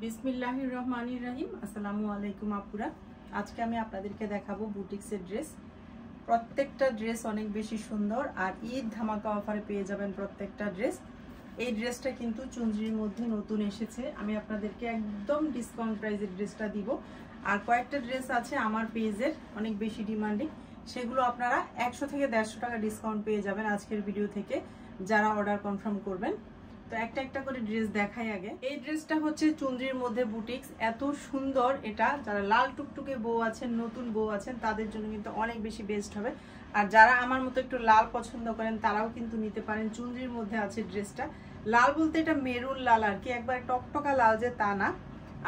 বিসমিল্লাহির রহমানির রহিম। আসসালামু আলাইকুম আপুরা। আজকে আমি আপনাদেরকে দেখাবো বুটিক্সের ড্রেস। প্রত্যেকটা ড্রেস অনেক বেশি সুন্দর আর ঈদ ধামাকা অফারে পেয়ে যাবেন প্রত্যেকটা ড্রেস। এই ড্রেসটা কিন্তু চুনরির মধ্যে নতুন এসেছে। আমি আপনাদেরকে একদম ডিসকাউন্ট প্রাইসের ড্রেসটা দিব। আর কয়েকটা ড্রেস আছে আমার পেজের অনেক বেশি ডিমান্ডিং, সেগুলো আপনারা 100 থেকে 150 টাকা ডিসকাউন্ট পেয়ে যাবেন আজকের ভিডিও থেকে যারা অর্ডার কনফার্ম করবেন। তো একটা একটা করে ড্রেস দেখাই আগে। এই ড্রেসটা হচ্ছে চুনরির মধ্যে বুটিক্স, এত সুন্দর। এটা যারা লাল টুকটুকে বউ আছেন, নতুন বউ আছেন, তাদের জন্য কিন্তু অনেক বেশি বেস্ট হবে। আর যারা আমার মতো একটু লাল পছন্দ করেন তারাও কিন্তু নিতে পারেন। চুনরির মধ্যে আছে ড্রেসটা। লাল বলতে এটা মেরুন লাল আর কি, একবার টকটকা লাল যে তা না।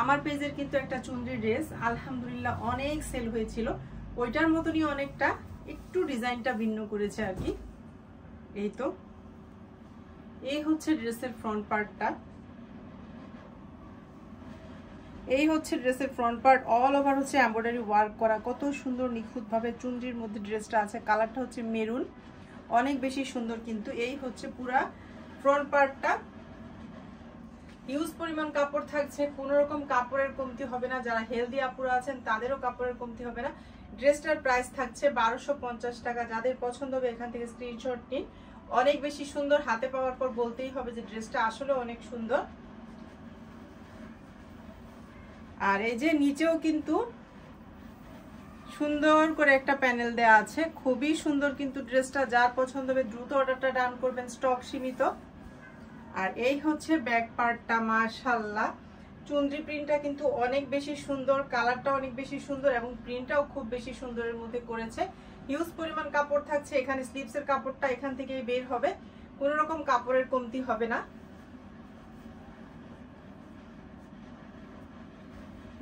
আমার পেজের কিন্তু একটা চুনরির ড্রেস আলহামদুলিল্লাহ অনেক সেল হয়েছিল। ওইটার মতনই অনেকটা, একটু ডিজাইনটা ভিন্ন করেছে আর কি। এই তো এই হচ্ছে ড্রেসের ফ্রন্ট পার্টটা। এই হচ্ছে ড্রেসের ফ্রন্ট পার্ট, অল ওভার হচ্ছে এমব্রয়ডারি ওয়ার্ক করা, কত সুন্দর নিখুঁতভাবে চুনরির মধ্যে ড্রেসটা আছে। কালারটা হচ্ছে মেরুন, অনেক বেশি সুন্দর। কিন্তু এই হচ্ছে পুরা ফ্রন্ট পার্টটা। হিউজ পরিমাণ কাপড় থাকছে, কোনো রকম কাপড়ের কমতি হবে না। যারা হেলদি আপুরা আছেন তাদেরও কাপড়ের কমতি হবে না। ড্রেসটার প্রাইস থাকছে 1250 টাকা। যাদের পছন্দ হবে এখান থেকে স্ক্রিনশট নিন। অনেক বেশি সুন্দর, হাতে পাওয়ার পর বলতেই হবে যে ড্রেসটা আসলে অনেক সুন্দর। আর এই যে নিচেও কিন্তু সুন্দর করে একটা প্যানেল দেয়া আছে, খুবই সুন্দর কিন্তু ড্রেসটা। যার পছন্দ হবে দ্রুত অর্ডারটা ডান করবেন, স্টক সীমিত। আর এই হচ্ছে ব্যাক পার্টটা, মাশাআল্লাহ চুনরি প্রিন্টটা কিন্তু অনেক বেশি সুন্দর, কালারটা অনেক বেশি সুন্দর এবং প্রিন্টটাও খুব বেশি সুন্দরের মধ্যে করেছে। হিউজ পরিমাণ কাপড় থাকছে এখানে। স্লিভসের কাপড়টা এখান থেকেই বের হবে, কোনো রকম কাপড়ের কমতি হবে না।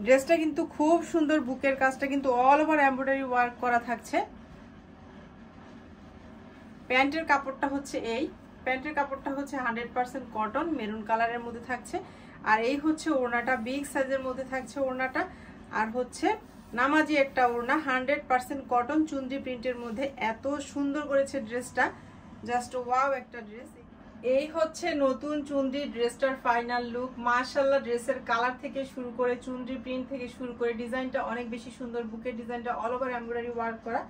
ড্রেসটা কিন্তু খুব সুন্দর, বুকের কাজটা কিন্তু অল ওভার এমব্রয়ডারি ওয়ার্ক করা থাকছে। প্যান্টের কাপড়টা হচ্ছে এই, প্যান্টের কাপড়টা হচ্ছে 100% কটন, মেরুন কালারের মধ্যে থাকছে। আর এই হচ্ছে ওড়নাটা, বিগ সাইজের মধ্যে থাকছে ওড়নাটা। আর হচ্ছে নামাজি একটা ওড়না, 100% কটন, চুনরি প্রিন্টের মধ্যে। এত সুন্দর করেছে ড্রেসটা, জাস্ট ওয়াও একটা ড্রেস। এই হচ্ছে নতুন চুনরি ড্রেসটার ফাইনাল লুক। মাশাআল্লাহ ড্রেসের কালার থেকে শুরু করে চুনরি প্রিন্ট থেকে শুরু করে ডিজাইনটা অনেক বেশি সুন্দর। বুকের ডিজাইনটা অল ওভার এমব্রয়ডারি ওয়ার্ক করা।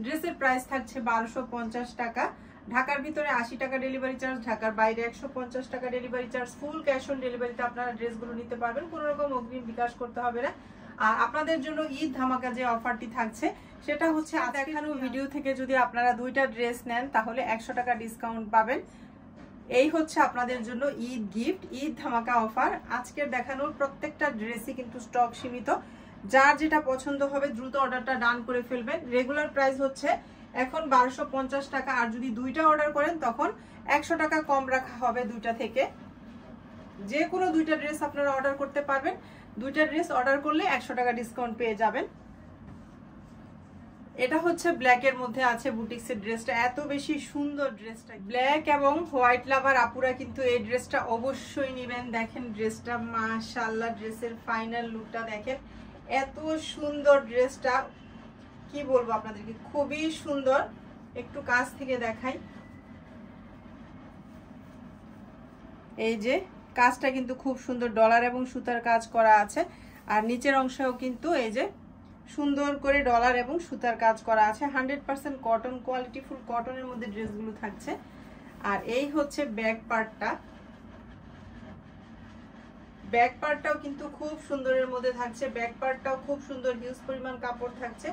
ড্রেসের প্রাইস থাকছে 1250 টাকা। ঢাকার ভিতরে 80 টাকা ডেলিভারি চার্জ, ঢাকার বাইরে 150 টাকা delivery charge. Full cash on ডেলিভারিতে আপনারা ড্রেসগুলো নিতে পারবেন, কোনো রকম অগ্রিম বিকাশ করতে হবে না। আর আপনাদের জন্য ঈদ ধামাকা যে অফারটি থাকছে সেটা হচ্ছে দেখানো ভিডিও থেকে যদি আপনারা দুইটা ড্রেস নেন তাহলে 100 টাকা ডিসকাউন্ট পাবেন। এই হচ্ছে আপনাদের জন্য ঈদ গিফট, ঈদ ধামাকা অফার। আজকের দেখানোর প্রত্যেকটা ড্রেসই কিন্তু স্টক সীমিত। যার যেটা পছন্দ হবে দ্রুত অর্ডারটা ডান করে ফেলবেন। রেগুলার প্রাইস হচ্ছে এখন 1250 টাকা, আর যদি দুইটা অর্ডার করেন তখন 100 টাকা কম রাখা হবে দুইটা থেকে। যে কোনো দুইটা ড্রেস আপনারা অর্ডার করতে পারবেন। দুইটা ড্রেস অর্ডার করলে 100 টাকা ডিসকাউন্ট পেয়ে যাবেন। এটা হচ্ছে ব্ল্যাকের মধ্যে আছে বুটিক্সের ড্রেসটা, এত বেশি সুন্দর ড্রেসটা। ব্ল্যাক এবং হোয়াইট লাভার আপুরা কিন্তু এই ড্রেসটা অবশ্যই নেবেন। দেখেন ড্রেসটা, মাশাআল্লাহ ড্রেসের ফাইনাল লুকটা দেখেন, এত সুন্দর ড্রেসটা। কি বলবো আপনাদেরকে, খুবই সুন্দর। একটু কাছ থেকে দেখাই, এই যে কাজটা কিন্তু খুব সুন্দর, ডলার এবং সুতার কাজ করা আছে। আর নিচের অংশেও কিন্তু এই যে সুন্দর করে ডলার এবং সুতার কাজ করা আছে। 100% কটন, কোয়ালিটি ফুল কটনের মধ্যে ড্রেসগুলো থাকছে। আর এই হচ্ছে ব্যাক পার্টটা, ব্যাক পার্টটাও কিন্তু খুব সুন্দরের মধ্যে থাকছে। ব্যাক পার্টটাও খুব সুন্দর, হিউজ পরিমাণ কাপড় থাকছে।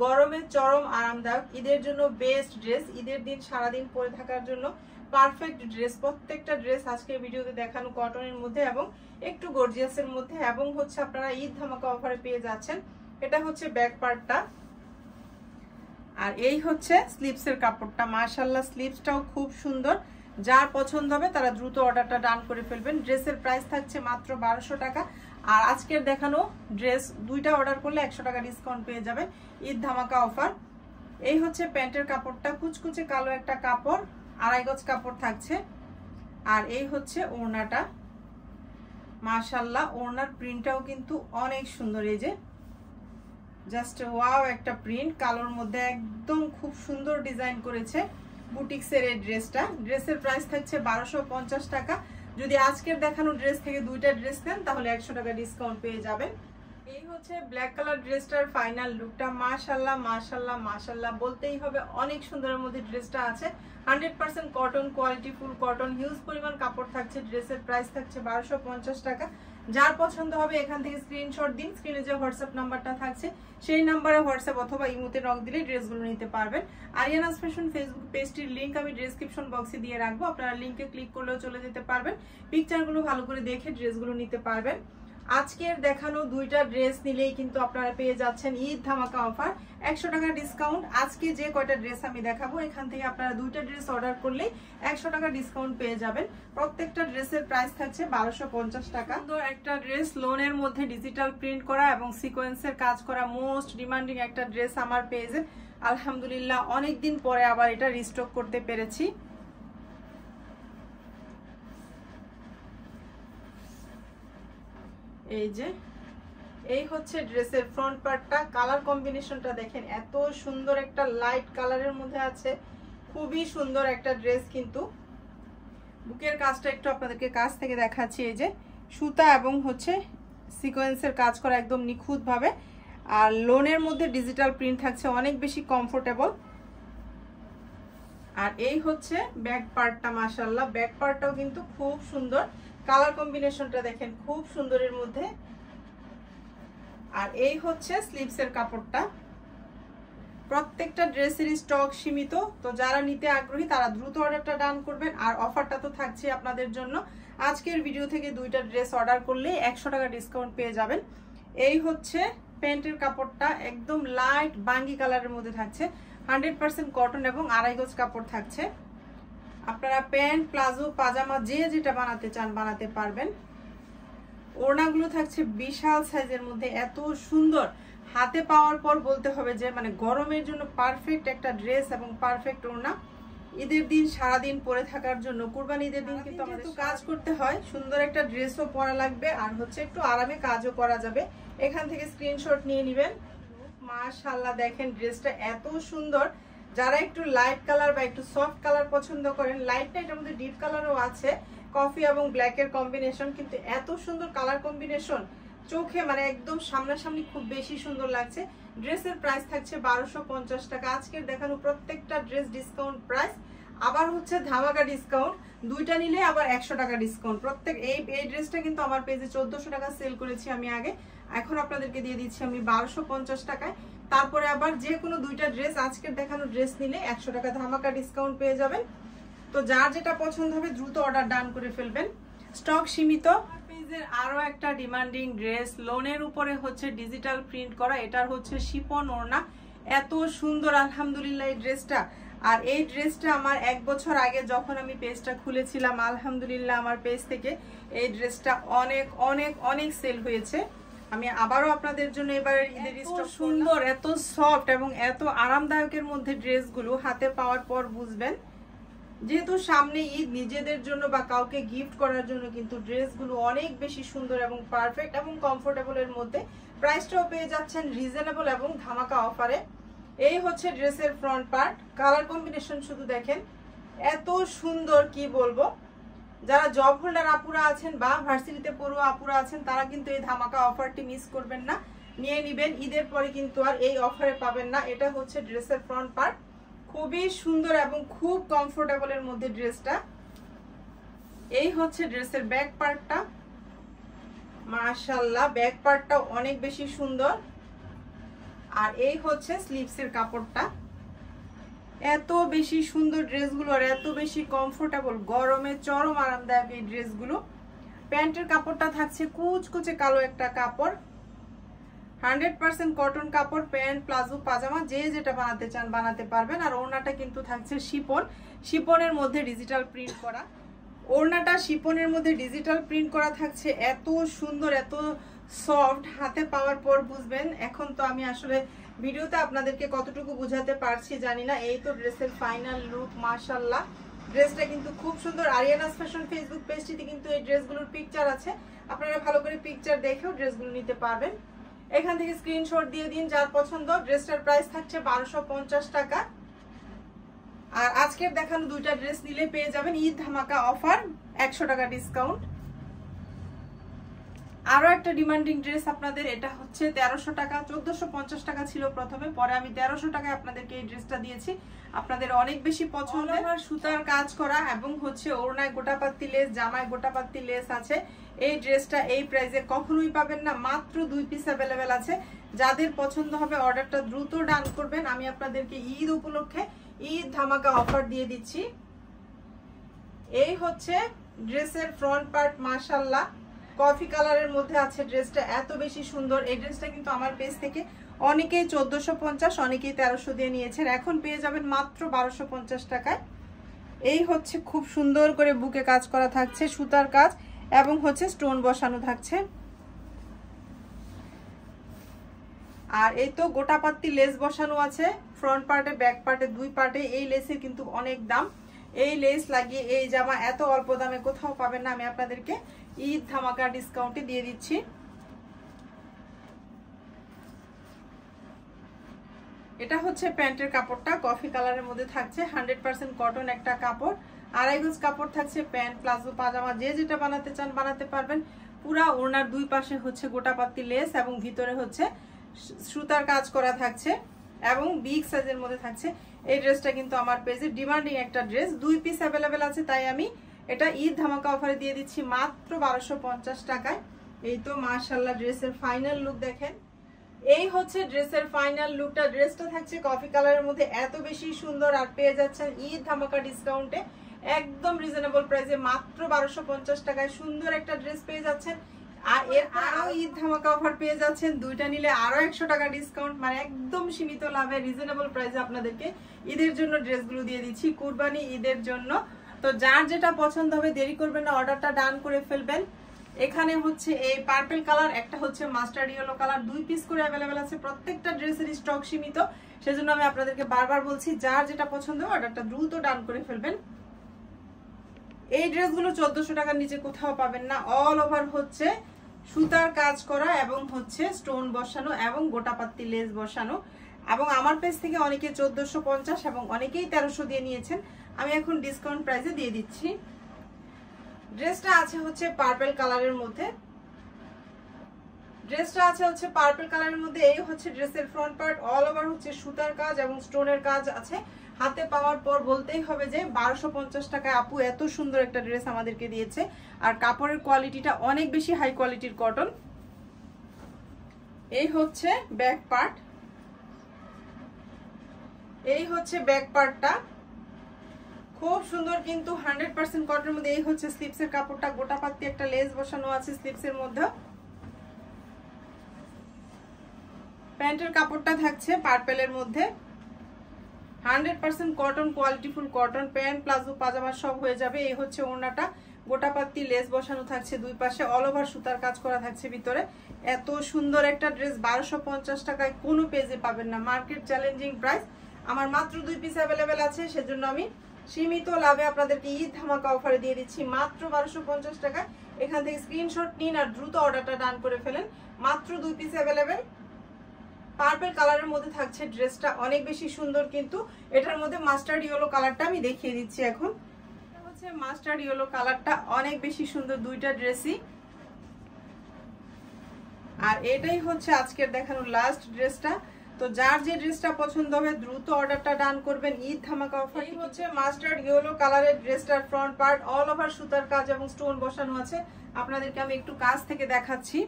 গরমে চরম আরামদায়ক, ঈদের জন্য বেস্ট ড্রেস। ঈদের দিন সারাদিন পরে থাকার জন্য পারফেক্ট ড্রেস। প্রত্যেকটা ড্রেস আজকের ভিডিওতে দেখানো কটনের মধ্যে এবং একটু গর্জিয়াসের মধ্যে, এবং হচ্ছে আপনারা ঈদ ধামাকা অফারে পেয়ে যাচ্ছেন। এটা হচ্ছে ব্যাক পার্টটা। আর এই হচ্ছে স্লিভসের কাপড়টা, মাশাআল্লাহ স্লিভসটাও খুব সুন্দর। যার পছন্দ হবে তারা দ্রুত অর্ডারটা ডান করে ফেলবেন। ড্রেসের প্রাইস থাকছে মাত্র 1200 টাকা। আর আজকের দেখানো ড্রেস দুইটা অর্ডার করলে 100 টাকা ডিসকাউন্ট পেয়ে যাবেন, ঈদ ধামাকা অফার। এই হচ্ছে প্যান্টের কাপড়টা, কুচকুচে কালো একটা কাপড়, 2.5 গজ কাপড় থাকছে। আর এই হচ্ছে ওড়নাটা, মাশাআল্লাহ ওড়নার প্রিন্টটাও কিন্তু অনেক সুন্দর। এই যে জাস্ট ওয়াও একটা প্রিন্ট, কালোর মধ্যে একদম খুব সুন্দর ডিজাইন করেছে বুটিক্সের এই ড্রেসটা। ড্রেসের প্রাইস থাকছে 1250 টাকা। যদি আজকের দেখানো ড্রেস থেকে দুইটা ড্রেস নেন তাহলে 100 টাকা ডিসকাউন্ট পেয়ে যাবেন। এই হচ্ছে ব্ল্যাক কালার ড্রেসটার ফাইনাল লুকটা। মাশাআল্লাহ মাশাআল্লাহ মাশাআল্লাহ বলতেই হবে, অনেক সুন্দরের মধ্যে ড্রেসটা আছে। 100% cotton, quality full cotton, huge পরিমাণ কাপড় থাকছে। ড্রেসের প্রাইস থাকছে 1250 টাকা। যার পছন্দ হবে এখান থেকে স্ক্রিনশট দিন, স্ক্রিনে যে হোয়াটসঅ্যাপ নাম্বারটা থাকছে সেই নাম্বারে হোয়াটসঅ্যাপ অথবা ইমোতে নক দিলে ড্রেসগুলো নিতে পারবেন। আরিয়ানাস ফ্যাশন ফেসবুক পেজটির লিংক আমি ডেসক্রিপশন বক্সে দিয়ে রাখবো, আপনারা লিংকে ক্লিক করলেও চলে যেতে পারবেন। পিকচারগুলো ভালো করে দেখে ড্রেসগুলো নিতে পারবেন। আজকের দেখানো দুইটা ড্রেস নিলেই কিন্তু আপনারা পেয়ে যাচ্ছেন ঈদ ধামাকা অফার 100 টাকা ডিসকাউন্ট। আজকে যে কয়টা ড্রেস আমি দেখাবো এখান থেকে আপনারা দুইটা ড্রেস অর্ডার করলে 100 টাকা ডিসকাউন্ট পেয়ে যাবেন। প্রত্যেকটা ড্রেসের প্রাইস থাকছে 1250 টাকা। সুন্দর একটা ড্রেস, লোনের মধ্যে ডিজিটাল প্রিন্ট করা এবং সিকোয়েন্সের কাজ করা, মোস্ট ডিমান্ডিং একটা ড্রেস আমার পেজে। আলহামদুলিল্লাহ অনেকদিন পরে আবার এটা রিস্টক করতে পেরেছি। এই যে এই হচ্ছে ড্রেসের ফ্রন্ট পার্টটা। কালার কম্বিনেশনটা দেখেন, এত সুন্দর একটা লাইট কালারের মধ্যে আছে, খুবই সুন্দর একটা ড্রেস। কিন্তু বুকের কাজটা একটু আপনাদেরকে কাছ থেকে দেখাচ্ছি। এই যে সুতা এবং হচ্ছে সিকোয়েন্সের কাজ করা একদম নিখুঁত ভাবে, আর লোনের মধ্যে ডিজিটাল প্রিন্ট থাকছে, অনেক বেশি কমফোর্টেবল। আর এই হচ্ছে ব্যাক পার্টটা। মাশাআল্লাহ ব্যাক পার্টটাও কিন্তু খুব সুন্দর, কালার কম্বিনেশনটা দেখেন খুব সুন্দরের মধ্যে। আর এই হচ্ছে স্লিভসের কাপড়টা। প্রত্যেকটা ড্রেসের স্টক সীমিত, তো যারা নিতে আগ্রহী তারা দ্রুত অর্ডারটা ডান করবেন। আর অফারটা তো থাকছে আপনাদের জন্য, আজকের ভিডিও থেকে দুইটা ড্রেস অর্ডার করলে 100 টাকা ডিসকাউন্ট পেয়ে যাবেন। এই হচ্ছে প্যান্টের কাপড়টা, একদম লাইট বাঙ্গি কালারের মধ্যে থাকছে, 100% কটন এবং আড়াই গজ কাপড় থাকছে। আপনারা প্যান্ট, প্লাজো, পাজামা যে যেটা বানাতে চান বানাতে পারবেন। ওড়নাগুলো থাকছে বিশাল সাইজের মধ্যে, এত সুন্দর। হাতে পাওয়ার পর বলতে হবে যে মানে গরমের জন্য পারফেক্ট একটা ড্রেস এবং পারফেক্ট ওড়না। ঈদের দিন সারাদিন পরে থাকার জন্য, কুরবানি ঈদের দিন কিন্তু আমাদের কাজ করতে হয়, সুন্দর একটা ড্রেসও পরা লাগবে আর হচ্ছে একটু আরামে কাজও করা যাবে। এখান থেকে স্ক্রিনশট নিয়ে নেবেন। মাশাআল্লাহ দেখেন ড্রেসটা এত সুন্দর। যারা একটু লাইট কালার বা একটু সফট কালার পছন্দ করেন, লাইটটা এটার মধ্যে ডিপ কালারও আছে, কফি এবং ব্ল্যাকের কম্বিনেশন, কিন্তু এত সুন্দর কালার কম্বিনেশন, চোখে মানে একদম সামনাসামনি খুব বেশি সুন্দর লাগছে। ড্রেসের প্রাইস থাকছে 1250 টাকা। আজকের দেখানো প্রত্যেকটা ড্রেস ডিসকাউন্ট প্রাইস, আবার হচ্ছে ধামাকা ডিসকাউন্ট, দুইটা নিলে আবার 100 টাকা ডিসকাউন্ট। প্রত্যেক এই ড্রেসটা কিন্তু আমার পেজে 1400 টাকা সেল করেছি আমি আগে, এখন আপনাদেরকে দিয়ে দিচ্ছি আমি 1250 টাকায়। তারপরে আবার যে কোনো দুইটা ড্রেস আজকের দেখানো ড্রেস নিলে 100 টাকা ধামাকা ডিসকাউন্ট পেয়ে যাবেন। তো যার যেটা পছন্দ হবে দ্রুত অর্ডার ডান করে ফেলবেন, স্টক সীমিত। পেজের আরো একটা ডিমান্ডিং ড্রেস, লোনের উপরে হচ্ছে ডিজিটাল প্রিন্ট করা, এটার হচ্ছে শিফন ওড়না, এত সুন্দর আলহামদুলিল্লাহ এই ড্রেসটা। আর এই ড্রেসটা আমার 1 বছর আগে যখন আমি পেজটা খুলেছিলাম, আলহামদুলিল্লাহ আমার পেজ থেকে এই ড্রেসটা অনেক অনেক অনেক সেল হয়েছে। আমি আবারও আপনাদের জন্য এবারের ঈদের স্টক সুন্দর, এত সফট এবং এত আরামদায়কের মধ্যে ড্রেসগুলো হাতে পাওয়ার পর বুঝবেন, যেহেতু সামনে ঈদ, নিজেদের জন্য বা কাউকে গিফট করার জন্য কিন্তু ড্রেসগুলো অনেক বেশি সুন্দর এবং পারফেক্ট এবং কমফোর্টেবলের মধ্যে। প্রাইসটাও পেয়ে যাচ্ছেন রিজনেবল এবং ধামাকা অফারে। এই হচ্ছে ড্রেসের ফ্রন্ট পার্ট, কালার কম্বিনেশন শুধু দেখেন এত সুন্দর, কি বলবো। যারা জব হোল্ডার আপুরা আছেন বা ভার্সিটিতে পড়ুয়া আপুরা আছেন তারা কিন্তু এই ধামাকা অফারটি মিস করবেন না, নিয়ে নেবেন। ঈদের পরে কিন্তু আর এই অফারে পাবেন না। এটা হচ্ছে ড্রেসের ফ্রন্ট পার্ট, খুবই সুন্দর এবং খুব কমফোর্টেবলের মধ্যে ড্রেসটা। এই হচ্ছে ড্রেসের ব্যাক পার্টটা। মাশাআল্লাহ ব্যাক পার্টটা অনেক বেশি সুন্দর। আর এই হচ্ছে স্লিভসের কাপড়টা, এত বেশি সুন্দর ড্রেসগুলো আর এত বেশি কমফোর্টেবল, গরমে চরম আরামদায়ক এই ড্রেসগুলো। প্যান্টের কাপড়টা থাকছে কুচকুচে কালো একটা কাপড়, 100% কটন কাপড়। প্যান্ট, প্লাজো, পাজামা যে যেটা বানাতে চান বানাতে পারবেন। আর ওড়নাটা কিন্তু থাকছে শিপন, শিপনের মধ্যে ডিজিটাল প্রিন্ট করা। ওড়নাটা শিপনের মধ্যে ডিজিটাল প্রিন্ট করা থাকছে, এত সুন্দর এত সফট, হাতে পাওয়ার পর বুঝবেন। এখন তো আমি আসলে ভিডিওতে আপনাদেরকে কতটুকু বুঝাতে পারছি জানি না। এই তো ড্রেসের ফাইনাল লুক। মাশাআল্লাহ ড্রেসটা কিন্তু খুব সুন্দর। আরিয়ানাস ফ্যাশন ফেসবুক পেজটিতে কিন্তু এই ড্রেসগুলোর পিকচার আছে, আপনারা ভালো করে পিকচার দেখেও ড্রেসগুলো নিতে পারবেন। এখান থেকে স্ক্রিনশট দিয়ে দিন যার পছন্দ। ড্রেসটার প্রাইস থাকছে 1250 টাকা। আর আজকের দেখানো দুইটা ড্রেস নিলে পেয়ে যাবেন ঈদ ধামাকা অফার 100 টাকা ডিসকাউন্ট। আরো একটা ডিমান্ডিং ড্রেস আপনাদের, এটা হচ্ছে 1300 টাকা, 1450 টাকা ছিল প্রথমে, পরে আমি 1300 টাকায় আপনাদেরকে এই ড্রেসটা দিয়েছি। আপনাদের অনেক বেশি পছন্দ। আর সুতার কাজ করা এবং হচ্ছে ওড়নায় গোটাপাত্তি লেস, জামায় গোটাপাত্তি লেস আছে। এই ড্রেসটা এই প্রাইসে কখনোই পাবেন না, মাত্র 2 পিস অ্যাভেলেবেল আছে। যাদের পছন্দ হবে অর্ডারটা দ্রুত ডান করবেন। আমি আপনাদেরকে ঈদ উপলক্ষে ঈদ ধামাকা অফার দিয়ে দিচ্ছি। এই হচ্ছে ড্রেসের ফ্রন্ট পার্ট, মাশাআল্লাহ কফি কালারের মধ্যে আছে ড্রেসটা, এত বেশি সুন্দর। এই ড্রেসটা কিন্তু আমার পেজ থেকে অনেকেই 1450, অনেকেই 1300 দিয়ে নিয়েছেন, এখন পেয়ে যাবেন মাত্র 1250 টাকায়। এই হচ্ছে খুব সুন্দর করে বুকে কাজ করা থাকছে, সুতার কাজ এবং হচ্ছে স্টোন বসানো থাকছে। আর এই তো গোটাপাত্তি লেস বসানো আছে ফ্রন্ট পার্টে, ব্যাক পার্টে, দুই পার্টে। এই লেসের কিন্তু অনেক দাম। এই লেস লাগিয়ে এই জামা এত অল্প দামে কোথাও পাবেন না। আমি আপনাদেরকে ঈদ ধামাকা ডিসকাউন্টে দিয়ে দিচ্ছি। এটা হচ্ছে প্যান্টের কাপড়টা, কফি কালারের মধ্যে থাকছে, 100% কটন একটা কাপড়। 2.5 গজ কাপড় থাকছে। প্যান্ট, প্লাজো, পাজামা যে যেটা বানাতে চান বানাতে পারবেন। পুরা ওড়নার দুই পাশে হচ্ছে গোটাপাত্তি লেস এবং ভিতরে হচ্ছে সুতার কাজ করা থাকছে এবং বিগ সাইজের মধ্যে থাকছে। এই ড্রেসটা কিন্তু আমার পেজে ডিমান্ডিং একটা ড্রেস, 2 পিস অ্যাভেলেবেল আছে, তাই আমি এটা ঈদ ধামাকা অফারে দিয়ে দিচ্ছি মাত্র 1250 টাকায়। এই তো মাশাআল্লাহ ড্রেসের ফাইনাল লুক দেখেন। এই হচ্ছে ড্রেসের ফাইনাল লুকটা। ড্রেসটা থাকছে কফি কালারের মধ্যে, এত বেশি সুন্দর। আর পেয়ে যাচ্ছেন ঈদ ধামাকা ডিসকাউন্টে একদম রিজনেবল প্রাইসে মাত্র 1250 টাকায় সুন্দর একটা ড্রেস পেয়ে যাচ্ছেন। আর এরপরও ঈদ ধামাকা অফার পেয়ে যাচ্ছেন, দুইটা নিলে আরো 100 টাকা ডিসকাউন্ট, মানে একদম সীমিত লাভে রিজনেবল প্রাইসে আপনাদেরকে ঈদের জন্য ড্রেসগুলো দিয়ে দিচ্ছি, কুরবানি ঈদের জন্য। তো যার যেটা পছন্দ হবে দেরি করবেন না, অর্ডারটা ডান করে ফেলবেন। এখানে হচ্ছে এই পার্পল কালার, একটা হচ্ছে মাস্টার্ড ইয়েলো কালার, 2 পিস করে অ্যাভেলেবেল আছে। প্রত্যেকটা ড্রেসের স্টক সীমিত, সেজন্য আমি আপনাদেরকে বারবার বলছি যার যেটা পছন্দ হবে অর্ডারটা দ্রুত ডান করে ফেলবেন। এই ড্রেসগুলো 1400 টাকার নিচে কোথাও পাবেন না। অল ওভার হচ্ছে সুতার কাজ করা এবং হচ্ছে স্টোন বসানো এবং গোটাপাত্তি লেস বসানো। এবং আমার পেজ থেকে অনেকে 1450 এবং অনেকেই 1300 দিয়ে নিয়েছেন, আমি এখন ডিসকাউন্ট প্রাইসে দিয়ে দিচ্ছি। ড্রেসটা আছে হচ্ছে পার্পল কালারের মধ্যে, পার্পল কালারের মধ্যে। এই হচ্ছে ড্রেসের ফ্রন্ট পার্ট, অল ওভার হচ্ছে সুতার কাজ এবং স্টোনের কাজ আছে। হাতে পাওয়ার পর বলতেই হবে যে 1250 টাকায় আপু এত সুন্দর একটা ড্রেস আমাদেরকে দিয়েছে। আর কাপড়ের কোয়ালিটিটা অনেক বেশি হাই কোয়ালিটির কটন। এই হচ্ছে ব্যাক পার্ট, এই হচ্ছে ব্যাক পার্টটা খুব সুন্দর কিন্তু 100% কটনের মধ্যে। এই হচ্ছে স্লিপসের কাপড়টা, গোটাপাত্তি একটা লেস বসানো আছে স্লিপসের মধ্যে। প্যান্টের কাপড়টা থাকছে পার্পেলের মধ্যে, 100% কটন, কোয়ালিটিফুল কটন। প্যান্ট, প্লাজো, পাজামা সব হয়ে যাবে। এই হচ্ছে ওড়নাটা, গোটাপাত্তি লেস বসানো থাকছে দুই পাশে, অল ওভার সুতার কাজ করা থাকছে ভিতরে। এত সুন্দর একটা ড্রেস 1250 টাকায় কোনো পেজে পাবেন না, মার্কেট চ্যালেঞ্জিং প্রাইস। আমার মাত্র 2 পিস অ্যাভেলেবেল আছে, সেজন্য আমি সীমিত লাভে আপনাদেরকে ঈদ ধামাকা অফারে দিয়ে দিচ্ছি মাত্র 1250 টাকায়। এখান থেকে স্ক্রিনশট নিন আর দ্রুত অর্ডারটা ডান করে ফেলেন। মাত্র 2 পিস অ্যাভেলেবেল। পার্পল কালারের মধ্যে থাকছে ড্রেসটা, অনেক বেশি সুন্দর কিন্তু। এটার মধ্যে মাস্টার্ড ইয়েলো কালারটা আমি দেখিয়ে দিচ্ছি এখন। এটা হচ্ছে মাস্টার্ড ইয়েলো কালারটা, অনেক বেশি সুন্দর দুইটা ড্রেসই। আর এটাই হচ্ছে আজকের দেখানো লাস্ট ড্রেসটা। তো যার যে ড্রেসটা পছন্দ হবে দ্রুত অর্ডারটা ডান করবেন ঈদ ধামাকা অফার। এই হচ্ছে মাস্টার্ড ইয়েলো কালারের ড্রেসটার ফ্রন্ট পার্ট, অল ওভার সুতার কাজ এবং স্টোন বসানো আছে। আপনাদেরকে আমি একটু কাজ থেকে দেখাচ্ছি।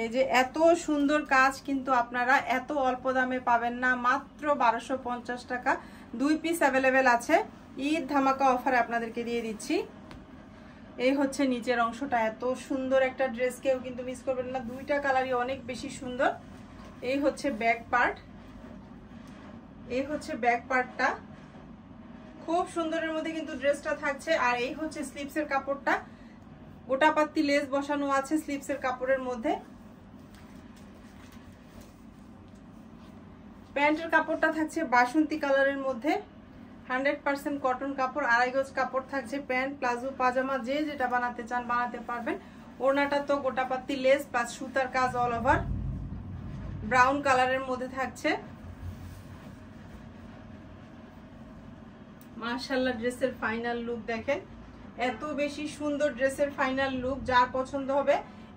এই যে এত সুন্দর কাজ কিন্তু আপনারা এত অল্প দামে পাবেন না, মাত্র 1250 টাকা। 2 পিস অ্যাভেলেবেল আছে, ঈদ ধামাকা অফারে আপনাদেরকে দিয়ে দিচ্ছি। এই হচ্ছে নিচের অংশটা, এত সুন্দর একটা ড্রেস, কেউ কিন্তু মিস করবেন না, দুইটা কালারই অনেক বেশি সুন্দর। এই হচ্ছে ব্যাক পার্ট, এই হচ্ছে ব্যাক পার্টটা খুব সুন্দরের মধ্যে কিন্তু ড্রেসটা থাকছে। আর এই হচ্ছে স্লিপসের কাপড়টা, গোটাপাত্তি লেস বসানো আছে স্লিপসের কাপড়ের মধ্যে। প্যান্টের কাপড়টা থাকছে বাসন্তী কালারের মধ্যে, 100% কটন কাপড়, 2.5 গজ কাপড় থাকছে। প্যান্ট, প্লাজো, পাজামা যে যেটা বানাতে চান বানাতে পারবেন। ওড়নাটা তো গোটাপাত্তি লেস প্লাস সুতার কাজ অল ওভার, ব্রাউন কালারের মধ্যে থাকছে। মাশাআল্লাহ ড্রেসের ফাইনাল লুক দেখেন, এত বেশি সুন্দর ড্রেসের ফাইনাল লুক। যার পছন্দ হবে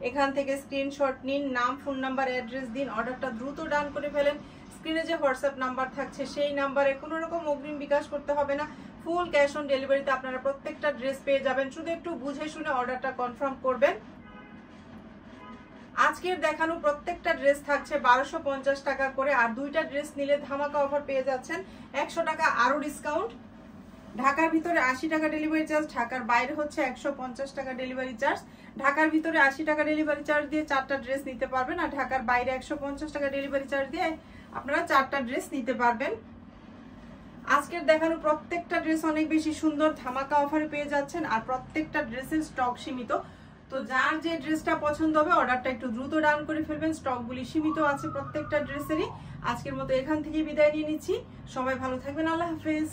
এখান থেকে স্ক্রিনশট নিন, নাম, ফোন নাম্বার, অ্যাড্রেস দিন, অর্ডারটা দ্রুত ডান করে ফেলেন। স্ক্রিনে যে হোয়াটসঅ্যাপ নাম্বার থাকছে সেই নাম্বারে কোনো রকম অগ্রিম বিকাশ করতে হবে না, ফুল ক্যাশ অন ডেলিভারিতে আপনারা প্রত্যেকটা ড্রেস পেয়ে যাবেন। শুধু একটু বুঝে শুনে অর্ডারটা কনফার্ম করবেন। আজকের দেখানো প্রত্যেকটা ড্রেস থাকছে 1250 টাকা করে, আর দুইটা ড্রেস নিলে ধামাকা অফার পেয়ে যাচ্ছেন 100 টাকা আরো ডিসকাউন্ট। ঢাকার ভিতরে 80 টাকা ডেলিভারি চার্জ, ঢাকার বাইরে হচ্ছে 150 টাকা ডেলিভারি চার্জ। ঢাকার ভিতরে 80 টাকা ডেলিভারি চার্জ দিয়ে 4টা ড্রেস নিতে পারবেন, আর ঢাকার বাইরে 150 টাকা ডেলিভারি চার্জ দিয়ে আপনারা 4টা ড্রেস নিতে পারবেন। আজকের দেখানো প্রত্যেকটা ড্রেস অনেক বেশি সুন্দর, ধামাকা অফারে পেয়ে যাচ্ছেন, আর প্রত্যেকটা ড্রেসের স্টক সীমিত। তো যার যে ড্রেসটা পছন্দ হবে অর্ডারটা একটু দ্রুত ডাউন করে ফেলবেন, স্টকগুলি সীমিত আছে প্রত্যেকটা ড্রেসেরই। আজকের মতো এখান থেকে বিদায় নিয়ে নিচ্ছি, সবাই ভালো থাকবেন, আল্লাহ হাফেজ।